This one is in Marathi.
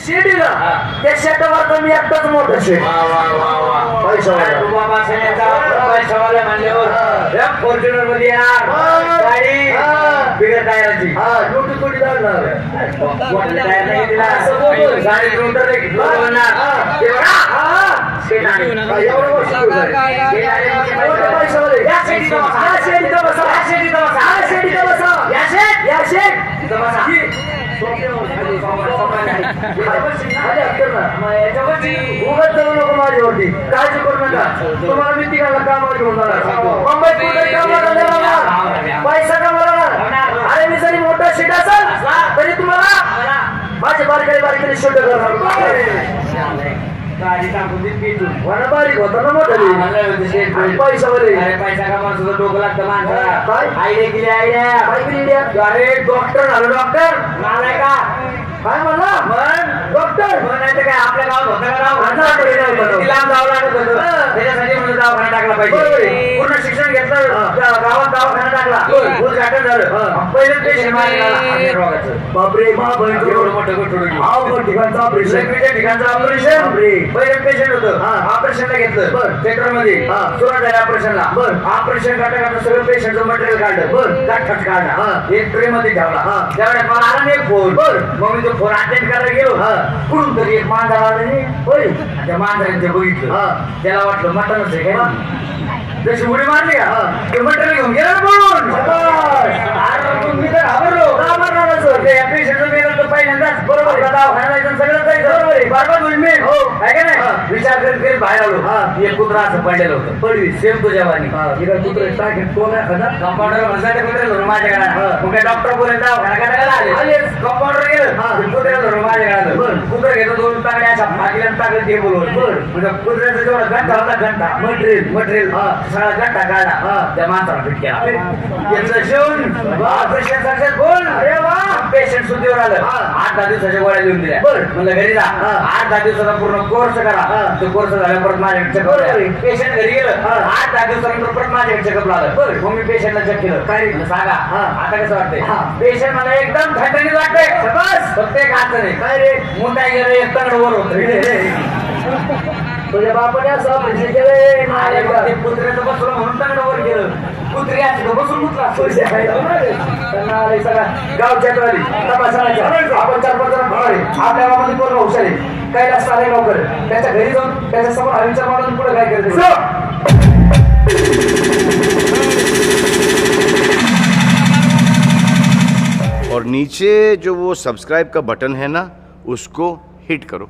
शिडीला त्या शेटावर मी एकटाच मोठा शेट पैशावाला म्हणल्यावर फॉर्च्युनर मध्ये यार गाडी बिगर टायराची छोटी छोटी जाणार टायर नाही दिला गाडी रोटर एवढं वर्ष माझ्यावरती काळजी करू नका तुम्हाला मी तिघांना कामावर घेऊन जाणार मुंबईत पैसा कमवला अरे मी जरी मोठा शेट असेल तरी तुम्हाला माझे बारकाई बारीक शेट करणार गाडी टाकून मला बारीक होता ना मोठा पैसा पैसा कामाला सुद्धा डोकं लागतं माणसाला आयडिया केली आयडिया अरे डॉक्टर झालो डॉक्टर मला का काय म्हणला डॉक्टर म्हणायचं काय आपल्या गावात होतं का लांब जावं लागत होतं त्याच्यासाठी म्हणून दवाखाना टाकला पाहिजे पूर्ण शिक्षण घेतलं गावात दवाखाना टाकला उद्घाटन झालं पहिलं पेशंट बापरे एवढं मोठं ठिकाणचं ऑपरेशन ठिकाणचं ऑपरेशन पहिलं पेशंट होतं ऑपरेशनला घेतलं थिएटर मध्ये सुरुवात झाली ऑपरेशनला ऑपरेशन करता करता सगळं पेशंटचं मटेरियल काढलं गाठच काढला एक ट्रे मध्ये ठेवला त्यावेळेस मला आला नाही फोन मग मी तो फोन अटेंड करायला गेलो कुठून तरी एक मांजर आला नाही होय त्या मांजरांचे बघितलं त्याला वाटलं मटणच आहे काय जशी उडी मारली का ते मटेरियल घेऊन गेला मी तर घाबरलो पेशंटचं गेलं तर पहिल्यांदाच बरोबर दवाखाना जायचं सगळं जायचं बरोबर बरोबर होईल मी काय का नाही विचार करीत बाहेर आलो एक कुत्रा असं पडलेलं होतं पडवी सेम तुझ्या वाणी कुत्रे टाकेल कोण आहे कंपाऊंडर म्हणतात कुत्रे धरून माझ्याकडे मग काय डॉक्टर बोलत दवाखाना करायला आले कंपाऊंडर गेलं कुत्र्या धरून माझ्याकडे कुत्रा घेतो दोन तागड्या अशा फाकीला ताकद घे बोलून म्हणजे कुत्र्याचा जेवढा घंटा होता घंटा मटेरियल सगळा घंटा काढला त्या माणसाला फिट केला जेवण ऑपरेशन सक्सेस बोल अरे वा पेशंट सुद्धीवर आलं 8-10 दिवसाच्या गोळ्या लिहून दिल्या म्हणलं घरी जा 8-10 दिवसाचा पूर्ण कोर्स करा तो कोर्स झाला परत माझ्याकडे चेकअप पेशंट घरी गेलं 8-10 दिवसानंतर परत माझ्याकडे चेकअप लागलं मग मी पेशंटला चेक केलं काय सांगा आता कसं वाटतंय पेशंट मला एकदम थंडणीत वाटतंय फक्त एक हात नाही काय रे मोठा गेलं एक तंगड वर होत तुझ्या बापाने असं ऑपरेशन केलं कुत्र्याचं बसलं म्हणून तंगड वर गेलं कुत्री असं बसून मुतला सगळा गाव चक्राली तपासायचा आपण 4-5 जण आपल्या गावामध्ये पूर्ण हुशार आहे काही असं आले लवकर त्याच्या घरी जाऊन त्याच्या समोर हा विचार मारून पुढे काय करते और नीचे जो वो सब्सक्राइब का बटन है ना उसको हिट करो।